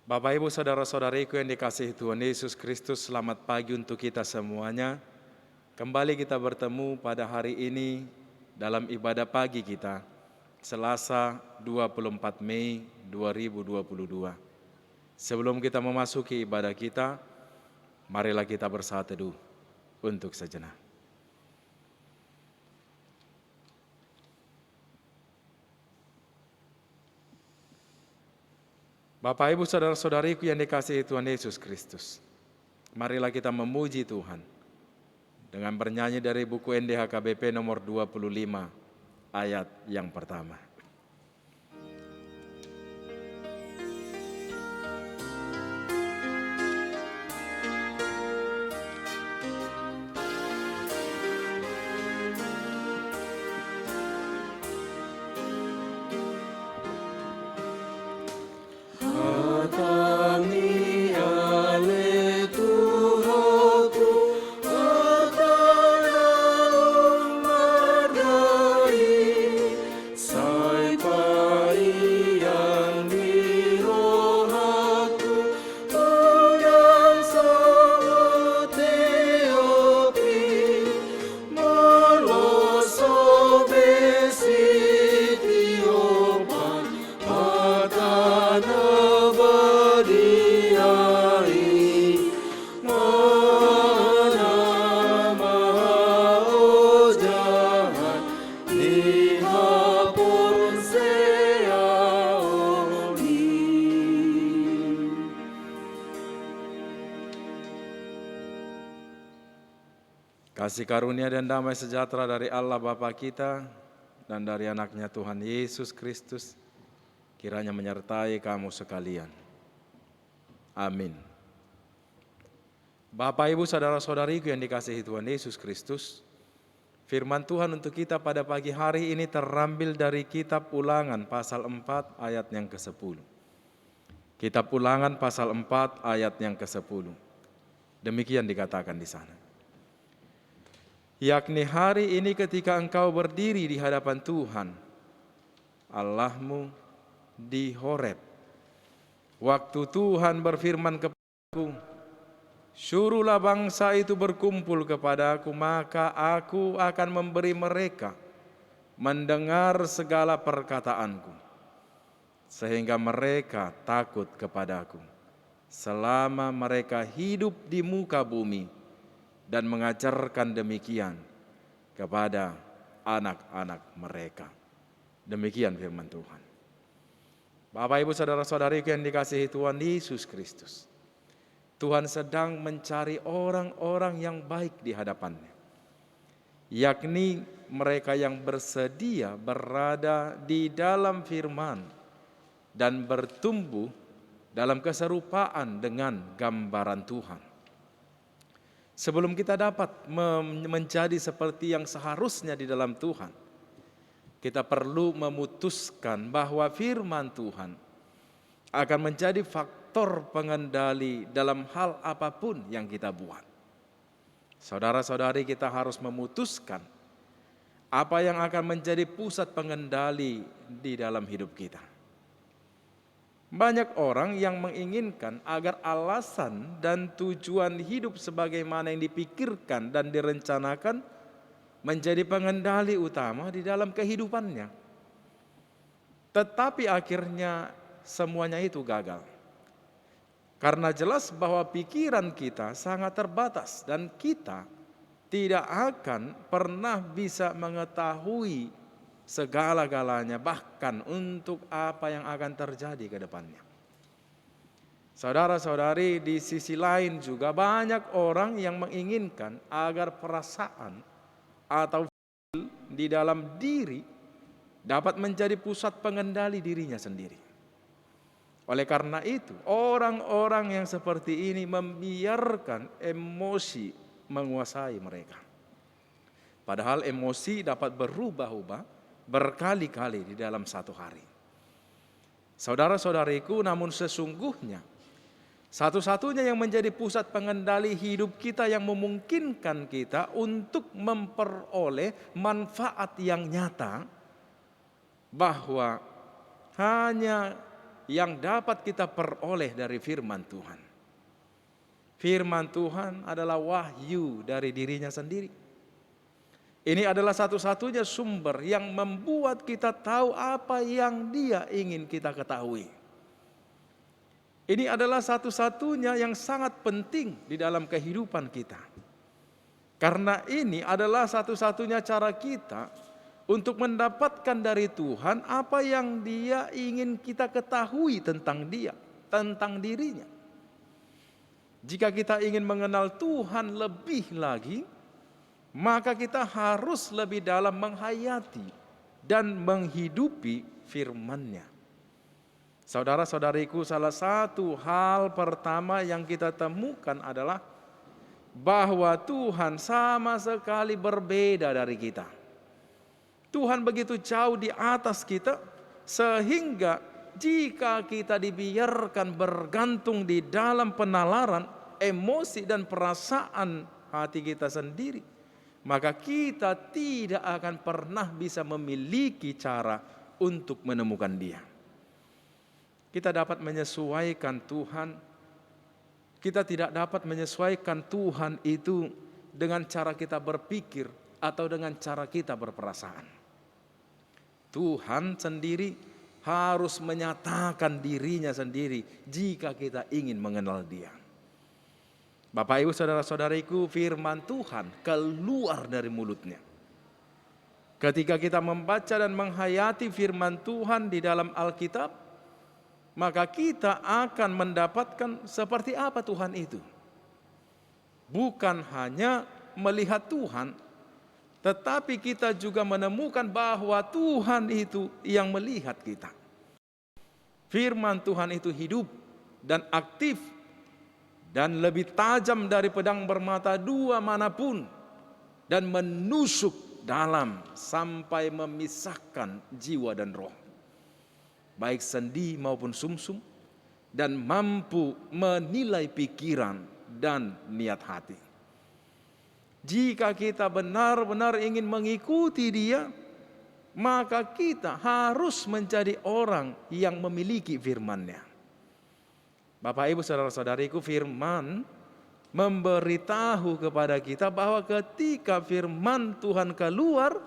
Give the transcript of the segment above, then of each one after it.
Bapak, Ibu, Saudara-saudariku yang dikasihi Tuhan Yesus Kristus, selamat pagi untuk kita semuanya. Kembali kita bertemu pada hari ini dalam ibadah pagi kita, Selasa 24 Mei 2022. Sebelum kita memasuki ibadah kita, marilah kita bersatu teduh untuk sejenak. Bapak, Ibu, Saudara-saudariku yang dikasihi Tuhan Yesus Kristus, marilah kita memuji Tuhan dengan bernyanyi dari buku NDHKBP nomor 25 ayat yang pertama. Kasih karunia dan damai sejahtera dari Allah Bapa kita dan dari anaknya Tuhan Yesus Kristus kiranya menyertai kamu sekalian. Amin. Bapak, Ibu, Saudara-saudariku yang dikasihi Tuhan Yesus Kristus, firman Tuhan untuk kita pada pagi hari ini terambil dari kitab Ulangan pasal 4 ayat yang ke-10. Kitab Ulangan pasal 4 ayat yang ke-10. Demikian dikatakan di sana. Yakni hari ini ketika engkau berdiri di hadapan Tuhan Allahmu di Horeb, waktu Tuhan berfirman kepadaku, suruhlah bangsa itu berkumpul kepadaku, maka aku akan memberi mereka mendengar segala perkataanku, sehingga mereka takut kepadaku selama mereka hidup di muka bumi, dan mengajarkan demikian kepada anak-anak mereka. Demikian firman Tuhan. Bapak, Ibu, Saudara-saudariku yang dikasihi Tuhan Yesus Kristus, Tuhan sedang mencari orang-orang yang baik di hadapannya, yakni mereka yang bersedia berada di dalam firman dan bertumbuh dalam keserupaan dengan gambaran Tuhan. Sebelum kita dapat menjadi seperti yang seharusnya di dalam Tuhan, kita perlu memutuskan bahwa firman Tuhan akan menjadi faktor pengendali dalam hal apapun yang kita buat. Saudara-saudari, kita harus memutuskan apa yang akan menjadi pusat pengendali di dalam hidup kita. Banyak orang yang menginginkan agar alasan dan tujuan hidup sebagaimana yang dipikirkan dan direncanakan menjadi pengendali utama di dalam kehidupannya. Tetapi akhirnya semuanya itu gagal. Karena jelas bahwa pikiran kita sangat terbatas dan kita tidak akan pernah bisa mengetahui segala-galanya, bahkan untuk apa yang akan terjadi ke depannya. Saudara-saudari, di sisi lain juga banyak orang yang menginginkan agar perasaan atau di dalam diri dapat menjadi pusat pengendali dirinya sendiri. Oleh karena itu, orang-orang yang seperti ini membiarkan emosi menguasai mereka. Padahal emosi dapat berubah-ubah berkali-kali di dalam satu hari. Saudara-saudariku, namun sesungguhnya satu-satunya yang menjadi pusat pengendali hidup kita yang memungkinkan kita untuk memperoleh manfaat yang nyata, bahwa hanya yang dapat kita peroleh dari firman Tuhan. Firman Tuhan adalah wahyu dari dirinya sendiri. Ini adalah satu-satunya sumber yang membuat kita tahu apa yang Dia ingin kita ketahui. Ini adalah satu-satunya yang sangat penting di dalam kehidupan kita. Karena ini adalah satu-satunya cara kita untuk mendapatkan dari Tuhan apa yang Dia ingin kita ketahui tentang Dia, tentang dirinya. Jika kita ingin mengenal Tuhan lebih lagi, maka kita harus lebih dalam menghayati dan menghidupi firman-Nya. Saudara-saudariku, salah satu hal pertama yang kita temukan adalah bahwa Tuhan sama sekali berbeda dari kita. Tuhan begitu jauh di atas kita, sehingga jika kita dibiarkan bergantung di dalam penalaran emosi dan perasaan hati kita sendiri, maka kita tidak akan pernah bisa memiliki cara untuk menemukan Dia. Kita dapat menyesuaikan Tuhan, kita tidak dapat menyesuaikan Tuhan itu dengan cara kita berpikir atau dengan cara kita berperasaan. Tuhan sendiri harus menyatakan dirinya sendiri jika kita ingin mengenal Dia. Bapak Ibu saudara-saudariku, firman Tuhan keluar dari mulutnya. Ketika kita membaca dan menghayati firman Tuhan di dalam Alkitab, maka kita akan mendapatkan seperti apa Tuhan itu. Bukan hanya melihat Tuhan, tetapi kita juga menemukan bahwa Tuhan itu yang melihat kita. Firman Tuhan itu hidup dan aktif dan lebih tajam dari pedang bermata dua manapun, dan menusuk dalam sampai memisahkan jiwa dan roh, baik sendi maupun sumsum, dan mampu menilai pikiran dan niat hati. Jika kita benar-benar ingin mengikuti Dia, maka kita harus menjadi orang yang memiliki firman-Nya. Bapak Ibu saudara-saudariku, firman memberitahu kepada kita bahwa ketika firman Tuhan keluar,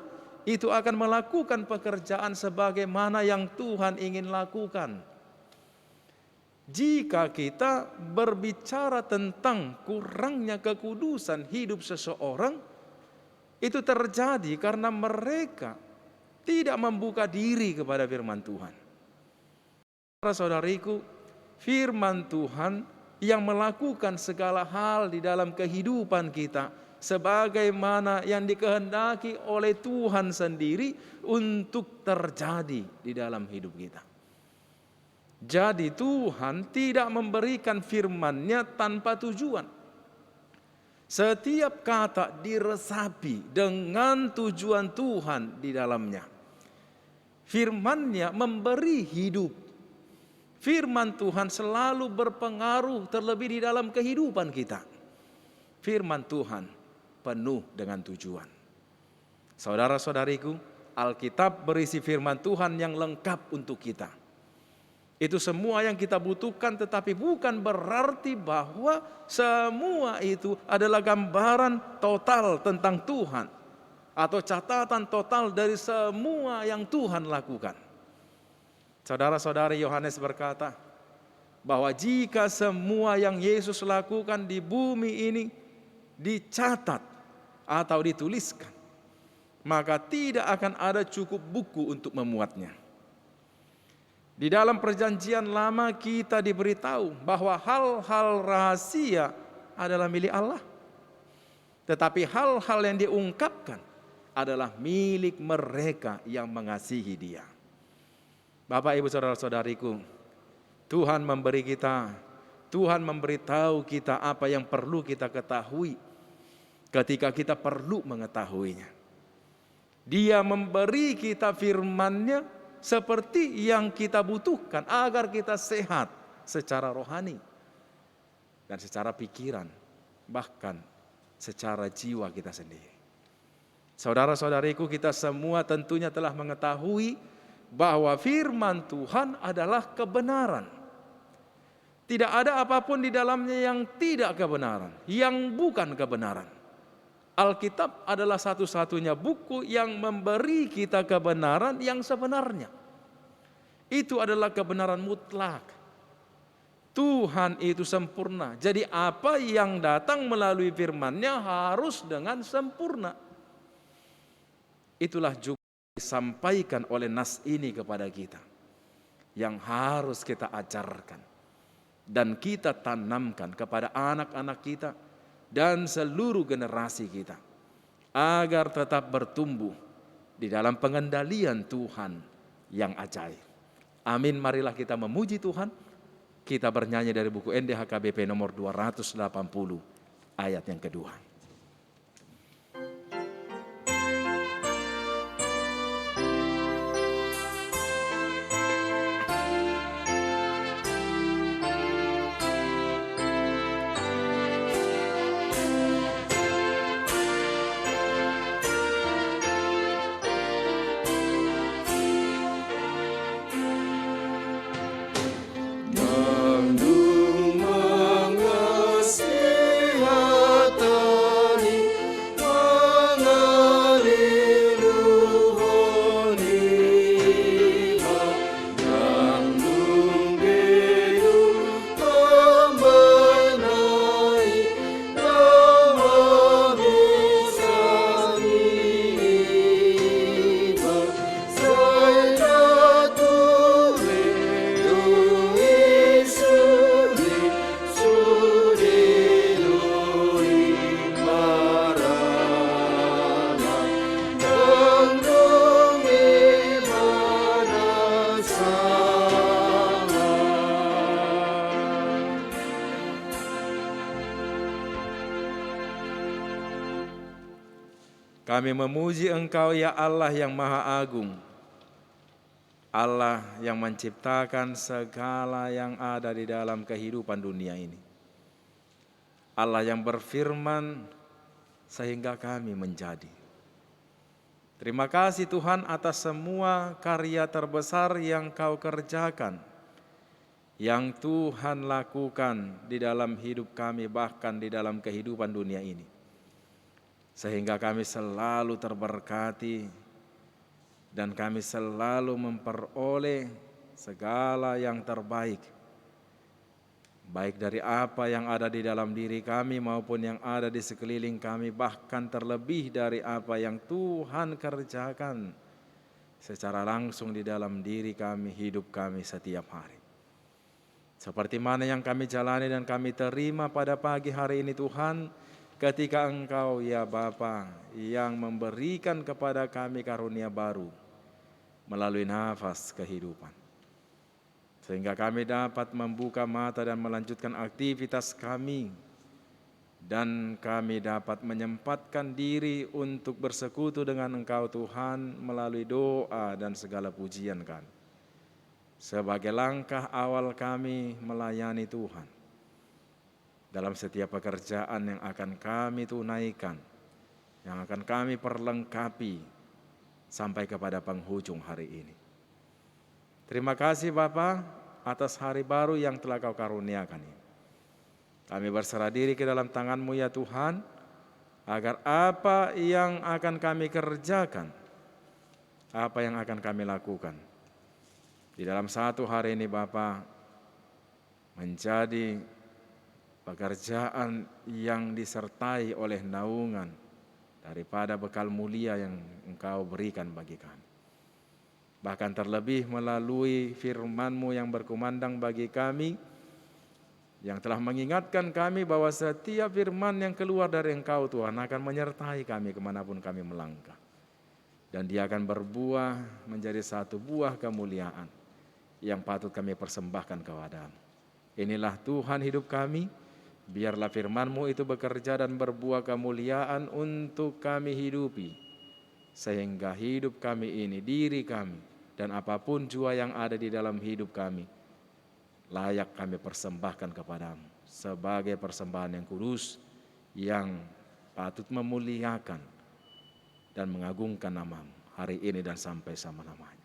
itu akan melakukan pekerjaan sebagaimana yang Tuhan ingin lakukan. Jika kita berbicara tentang kurangnya kekudusan hidup seseorang, itu terjadi karena mereka tidak membuka diri kepada firman Tuhan. Saudara-saudariku, firman Tuhan yang melakukan segala hal di dalam kehidupan kita sebagaimana yang dikehendaki oleh Tuhan sendiri untuk terjadi di dalam hidup kita. Jadi Tuhan tidak memberikan firman-Nya tanpa tujuan. Setiap kata diresapi dengan tujuan Tuhan di dalamnya. Firman-Nya memberi hidup. Firman Tuhan selalu berpengaruh terlebih di dalam kehidupan kita. Firman Tuhan penuh dengan tujuan. Saudara-saudariku, Alkitab berisi firman Tuhan yang lengkap untuk kita. Itu semua yang kita butuhkan, tetapi bukan berarti bahwa semua itu adalah gambaran total tentang Tuhan atau catatan total dari semua yang Tuhan lakukan. Saudara-saudari, Yohanes berkata bahwa jika semua yang Yesus lakukan di bumi ini dicatat atau dituliskan, maka tidak akan ada cukup buku untuk memuatnya. Di dalam perjanjian lama kita diberitahu bahwa hal-hal rahasia adalah milik Allah. Tetapi hal-hal yang diungkapkan adalah milik mereka yang mengasihi Dia. Bapak, Ibu, saudara-saudariku, Tuhan memberitahu kita apa yang perlu kita ketahui ketika kita perlu mengetahuinya. Dia memberi kita firman-Nya seperti yang kita butuhkan agar kita sehat secara rohani dan secara pikiran, bahkan secara jiwa kita sendiri. Saudara-saudariku, kita semua tentunya telah mengetahui bahwa firman Tuhan adalah kebenaran. Tidak ada apapun di dalamnya yang tidak kebenaran, yang bukan kebenaran. Alkitab adalah satu-satunya buku yang memberi kita kebenaran yang sebenarnya. Itu adalah kebenaran mutlak. Tuhan itu sempurna. Jadi apa yang datang melalui firman-Nya harus dengan sempurna. Itulah juga disampaikan oleh nas ini kepada kita, yang harus kita ajarkan dan kita tanamkan kepada anak-anak kita dan seluruh generasi kita, agar tetap bertumbuh di dalam pengendalian Tuhan yang ajaib. Amin. Marilah kita memuji Tuhan. Kita bernyanyi dari buku NDHKBP nomor 280 ayat yang kedua. Kami memuji Engkau ya Allah yang Maha Agung, Allah yang menciptakan segala yang ada di dalam kehidupan dunia ini. Allah yang berfirman sehingga kami menjadi. Terima kasih Tuhan atas semua karya terbesar yang Kau kerjakan, yang Tuhan lakukan di dalam hidup kami, bahkan di dalam kehidupan dunia ini. Sehingga kami selalu terberkati dan kami selalu memperoleh segala yang terbaik, baik dari apa yang ada di dalam diri kami maupun yang ada di sekeliling kami, bahkan terlebih dari apa yang Tuhan kerjakan secara langsung di dalam diri kami, hidup kami setiap hari. Seperti mana yang kami jalani dan kami terima pada pagi hari ini Tuhan, ketika Engkau ya Bapa yang memberikan kepada kami karunia baru melalui nafas kehidupan, sehingga kami dapat membuka mata dan melanjutkan aktivitas kami, dan kami dapat menyempatkan diri untuk bersekutu dengan Engkau Tuhan melalui doa dan segala pujian kami, sebagai langkah awal kami melayani Tuhan dalam setiap pekerjaan yang akan kami tunaikan, yang akan kami perlengkapi sampai kepada penghujung hari ini. Terima kasih Bapa atas hari baru yang telah Kau karuniakan ini. Kami berserah diri ke dalam tangan-Mu ya Tuhan, agar apa yang akan kami kerjakan, apa yang akan kami lakukan di dalam satu hari ini Bapa, menjadi pekerjaan yang disertai oleh naungan daripada bekal mulia yang Engkau berikan bagi kami. Bahkan terlebih melalui firman-Mu yang berkumandang bagi kami, yang telah mengingatkan kami bahwa setiap firman yang keluar dari Engkau Tuhan akan menyertai kami kemanapun kami melangkah. Dan dia akan berbuah menjadi satu buah kemuliaan yang patut kami persembahkan kepada-Mu. Inilah Tuhan hidup kami. Biarlah firman-Mu itu bekerja dan berbuah kemuliaan untuk kami hidupi, sehingga hidup kami ini, diri kami, dan apapun jua yang ada di dalam hidup kami, layak kami persembahkan kepada-Mu sebagai persembahan yang kudus, yang patut memuliakan dan mengagungkan nama-Mu hari ini dan sampai selama-lamanya.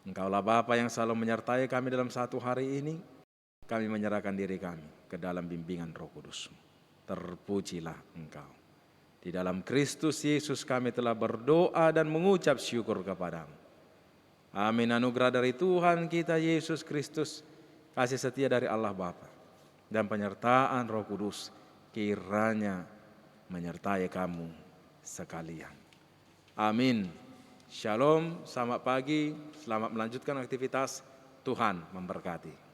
Engkaulah Bapa yang selalu menyertai kami dalam satu hari ini. Kami menyerahkan diri kami ke dalam bimbingan Roh Kudus. Terpujilah Engkau. Di dalam Kristus Yesus kami telah berdoa dan mengucap syukur kepadamu. Amin. Anugerah dari Tuhan kita Yesus Kristus, kasih setia dari Allah Bapa, dan penyertaan Roh Kudus kiranya menyertai kamu sekalian. Amin. Shalom, selamat pagi, selamat melanjutkan aktivitas. Tuhan memberkati.